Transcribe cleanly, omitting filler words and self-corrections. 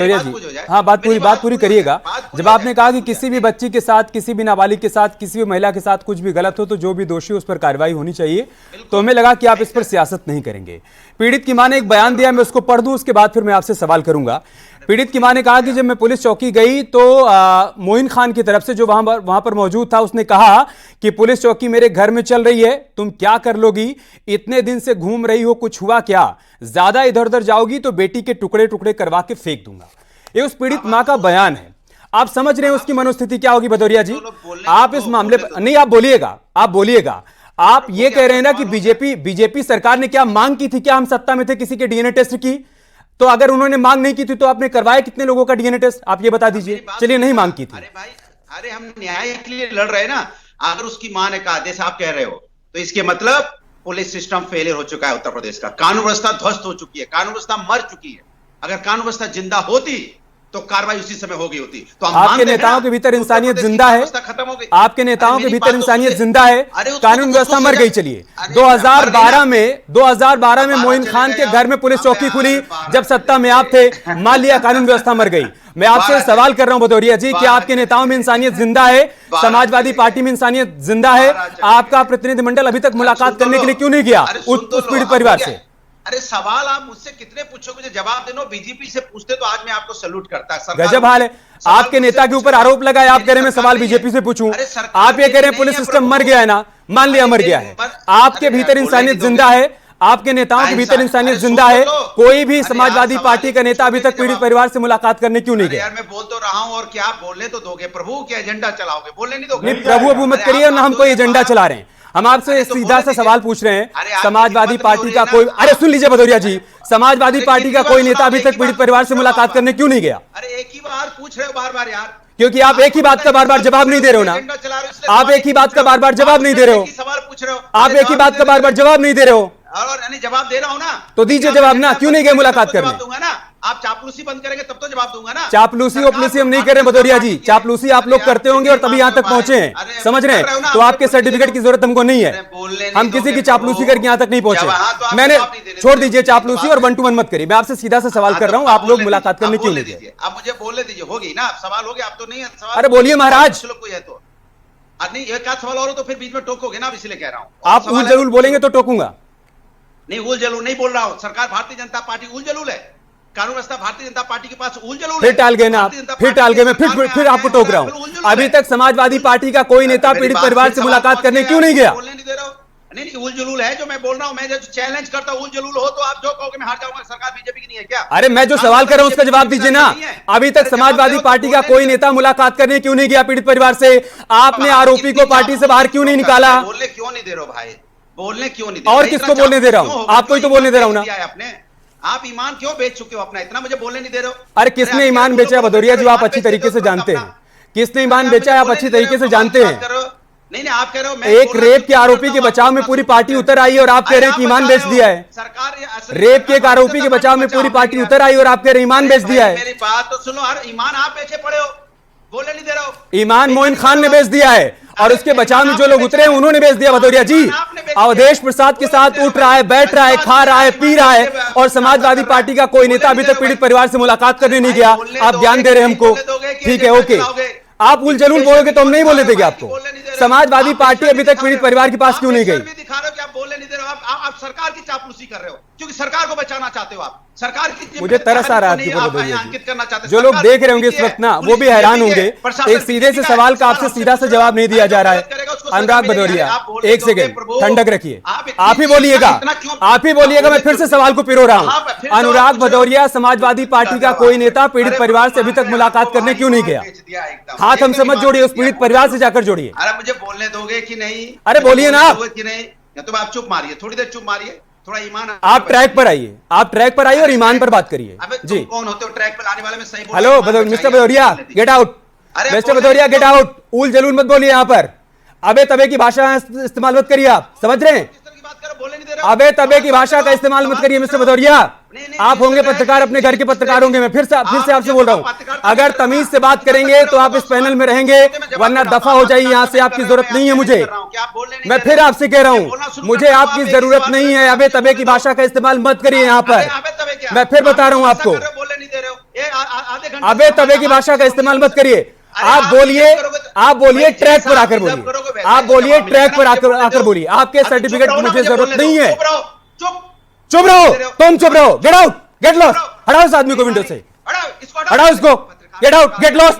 हाँ, बात पूरी करिएगा। जब आपने कहा कि किसी भी बच्ची के साथ, किसी भी नाबालिग के साथ, किसी भी महिला के साथ कुछ भी गलत हो तो जो भी दोषी उस पर कार्रवाई होनी चाहिए, तो हमें लगा कि आप इस पर सियासत नहीं करेंगे। पीड़ित की मां ने एक बयान दिया, मैं उसको पढ़ दूं, उसके बाद फिर मैं आपसे सवाल करूंगा। पीड़ित की मां ने कहा कि जब मैं पुलिस चौकी गई तो मोइन खान की तरफ से, जो वहां पर मौजूद था, उसने कहा कि पुलिस चौकी मेरे घर में चल रही है, तुम क्या कर लोगी, इतने दिन से घूम रही हो, कुछ हुआ क्या, ज्यादा इधर उधर जाओगी तो बेटी के टुकड़े टुकड़े करवा के फेंक दूंगा। ये उस पीड़ित मां का बयान है। आप समझ रहे हैं उसकी मनोस्थिति क्या होगी भदौरिया जी? आप इस मामले पर नहीं, आप बोलिएगा। आप ये कह रहे हैं ना कि बीजेपी सरकार ने क्या मांग की थी, क्या हम सत्ता में थे किसी के डीएनए टेस्ट की? तो अगर उन्होंने मांग नहीं की थी तो आपने करवाया कितने लोगों का डीएनए टेस्ट, आप ये बता दीजिए। चलिए, नहीं मांग की थी। अरे भाई, अरे हम न्याय के लिए लड़ रहे हैं ना। अगर उसकी मां ने कहा, जैसे आप कह रहे हो, तो इसके मतलब पुलिस सिस्टम फेलियर हो चुका है उत्तर प्रदेश का। कानून व्यवस्था ध्वस्त हो चुकी है, कानून व्यवस्था मर चुकी है। अगर कानून व्यवस्था जिंदा होती तो कार्रवाई उसी समय हो गई होती। तो आपके नेताओं के भीतर इंसानियत जिंदा है, आपके नेताओं के भीतर इंसानियत जिंदा है, कानून व्यवस्था मर गई। चलिए, 2012 में मोइन खान के घर में पुलिस चौकी खुली जब सत्ता में आप थे, मान लिया कानून व्यवस्था मर गई। मैं आपसे सवाल कर रहा हूं भदौरिया जी, कि आपके नेताओं में इंसानियत जिंदा है, समाजवादी पार्टी में इंसानियत जिंदा है? आपका प्रतिनिधिमंडल अभी तक मुलाकात करने के लिए क्यों नहीं गया उस पीड़ित परिवार से? अरे सवाल आप मुझसे कितने पूछोगे, जवाब देना। बीजेपी से पूछते तो आज मैं आपको सैल्यूट करता। गजब हाल है। आपके नेता के ऊपर आरोप लगा है, आप कह रहे हैं मैं सवाल बीजेपी से पूछूं। आप ये कह रहे हैं पुलिस सिस्टम मर गया है ना, मान लिया मर गया है। आपके भीतर इंसानियत जिंदा है, आपके नेताओं के भीतर इंसानियत जिंदा है। कोई भी समाजवादी पार्टी का नेता अभी तक पीड़ित परिवार से मुलाकात करने क्यों नहीं गया? यार मैं बोल तो रहा हूं, और क्या आप बोलने तो दोगे? प्रभु के एजेंडा चलाओगे, बोलने नहीं दोगे? प्रभु अबू मत करिए ना, हम कोई एजेंडा चला रहे हैं। हम आपसे सीधा सा सवाल पूछ रहे हैं, समाजवादी पार्टी का कोई, अरे सुन लीजिए भदौरिया जी, समाजवादी पार्टी का कोई नेता अभी तक पीड़ित परिवार से मुलाकात करने क्यों नहीं गया? अरे एक ही बार पूछ रहे हो बार बार यार, क्योंकि आप एक ही बात का बार बार जवाब नहीं दे रहे हो ना। आप एक ही बात का बार बार जवाब नहीं दे रहे हो, सवाल पूछ रहे हो, आप एक ही बात का बार बार जवाब नहीं दे रहे हो। और जवाब दे रहा हूं ना, तो दीजिए जवाब ना, क्यों नहीं गए मुलाकात करने? दूंगा ना। आप चापलूसी बंद करेंगे तब तो जवाब दूंगा ना। चापलूसी ओपलूसी हम नहीं कर रहे भदौरिया जी, चापलूसी आप लोग करते होंगे और तभी यहां तक पहुंचे हैं, समझ रहे हैं? तो आपके सर्टिफिकेट की जरूरत हमको नहीं है, हम किसी की चापलूसी करके यहां तक नहीं पहुंचे। मैंने, छोड़ दीजिए चापलूसी और 1 to 1 मत करिए। मैं आपसे सीधा सा सवाल कर रहा हूं, आप लोग मुलाकात करने क्यों नहीं गए? आप मुझे बोलने दीजिए, होगी ना सवाल, हो गया। आप तो नहीं है सवाल। अरे बोलिए महाराज। कोई है तो नहीं, एक आध सवाल और हो तो फिर बीच में टोकोगे ना, इसलिए कह रहा हूं। आप उल जलूल बोलेंगे तो टोकूंगा नहीं। उल जलूल नहीं बोल रहा हूं। सरकार भारतीय जनता पार्टी उल जलूल है, कानून व्यवस्था भारतीय जनता पार्टी के पास उल जलूल है। फिर टाल गए ना आप, फिर टाल गए। मैं फिर आपको टोक रहा हूं, अभी तक समाजवादी पार्टी का कोई नेता पीड़ित परिवार से मुलाकात करने क्यों नहीं गया? बोलने नहीं दे रहा हूं। नहीं, उल जलूल है जो मैं बोल रहा हूं। मैं जो चैलेंज करता हूं, उल जलूल हो तो आप जो कहोगे मैं हार जाऊंगा। सरकार बीजेपी की नहीं है क्या? अरे मैं जो सवाल कर रहा हूं उसका जवाब दीजिए ना। अभी तक समाजवादी पार्टी का कोई नेता मुलाकात करने क्यों नहीं गया पीड़ित परिवार से? आपने आरोपी को पार्टी से बाहर क्यों नहीं निकाला? बोलने क्यों नहीं दे रहे हो भाई? बोलने क्यों नहीं? और किसको बोलने दे रहा हूं? आपको ही तो बोलने दे रहा हूं ना। आपने, आप ईमान क्यों बेच चुके हो अपना? इतना मुझे बोलने नहीं दे रहे हो। अरे किसने ईमान बेचा है भदौरिया जी? आप अच्छी तरीके से जानते हैं किसने ईमान बेचा है, आप अच्छी तरीके से जानते हैं। नहीं, आप कह रहे हो एक रेप के आरोपी के बचाव में पूरी पार्टी उतर आई और आप कह रहे हैं कि ईमान बेच दिया है। सरकार रेप के एक आरोपी के बचाव में पूरी पार्टी उतर आई और आप कह रहे हैं ईमान बेच दिया है। मेरी बात तो सुनो, ईमान आप बेचे पड़े हो, बोलने नहीं दे रहे हो। ईमान मोइन खान ने बेच दिया है और उसके बचाव में जो लोग उतरे हैं उन्होंने बेच दिया भदौरिया जी। अवधेश प्रसाद के साथ उठ रहा है, बैठ रहा है, खा रहा है, पी रहा है, और समाजवादी पार्टी का कोई नेता अभी तक पीड़ित परिवार से मुलाकात करने नहीं गया। आप ज्ञान दे रहे हैं हमको, ठीक है, ओके। आप उल जलूल बोलोगे तो हम नहीं बोलने देंगे आपको। समाजवादी पार्टी अभी तक पीड़ित परिवार के पास क्यों नहीं गई? दिखा रहे हो कि आप बोलने नहीं दे रहे हो। आप सरकार की चापलूसी कर रहे हो, क्योंकि सरकार को बचाना चाहते हो। आप सरकार की, मुझे तरस आ रहा है अंकित करना चाहते जो लोग देख रहे होंगे इस वक्त ना, वो भी हैरान होंगे। एक सीधे से सवाल का आपसे सीधा से जवाब नहीं दिया जा रहा है। अनुराग भदौरिया, एक सेकेंड, ठंडक रखिए। आप ही बोलिएगा, आप ही बोलिएगा। मैं फिर से सवाल को पिरो रहा हूं। अनुराग भदौरिया, समाजवादी पार्टी का कोई नेता पीड़ित परिवार से अभी तक मुलाकात करने क्यों नहीं गया? हाथ हमसे मत जोड़िए, उस पीड़ित परिवार से जाकर जोड़िए। अरे मुझे बोलने दोगे कि नहीं? अरे बोलिए ना आप, कि नहीं? या तो आप चुप मारिए, थोड़ी देर चुप मारिए, थोड़ा ईमान। आप ट्रैक पर आइए, आप ट्रैक पर आइए और ईमान पर बात करिए जी। कौन होते हो ट्रैक पर लाने वाले? में सही बोल। Hello mister Bhadauria, get out. Mister Bhadauria, get out. उल जलूल मत बोलिए यहाँ पर। अबे तबे की भाषा इस्तेमाल मत करिए, आप समझ रहे हैं? अबे तबे की भाषा का इस्तेमाल मत करिए मिस्टर भदौरिया। आप होंगे पत्रकार, अपने घर के पत्रकार होंगे। मैं फिर से आपसे बोल रहा हूं, अगर तमीज से बात करेंगे तो आप इस पैनल में रहेंगे, वरना दफा हो जाइए यहाँ से। आपकी जरूरत नहीं है मुझे। मैं फिर आपसे कह रहा हूं, मुझे आपकी जरूरत नहीं है। अबे तबे की भाषा का इस्तेमाल मत करिए यहाँ पर। मैं फिर बता रहा हूं आपको। आधे घंटे अबे तबे की भाषा का इस्तेमाल मत करिए। आप बोलिए ट्रैक पर आकर बोलिए, आप बोलिए ट्रैक पर आकर बोलिए। आपके सर्टिफिकेट की मुझे जरूरत नहीं है। चुप रहो, तुम चुप रहो। गेट आउट, गेट लॉस्ट, हटाओ इस आदमी को विंडो से, हटाओ इसको, गेट आउट, गेट लॉस्ट।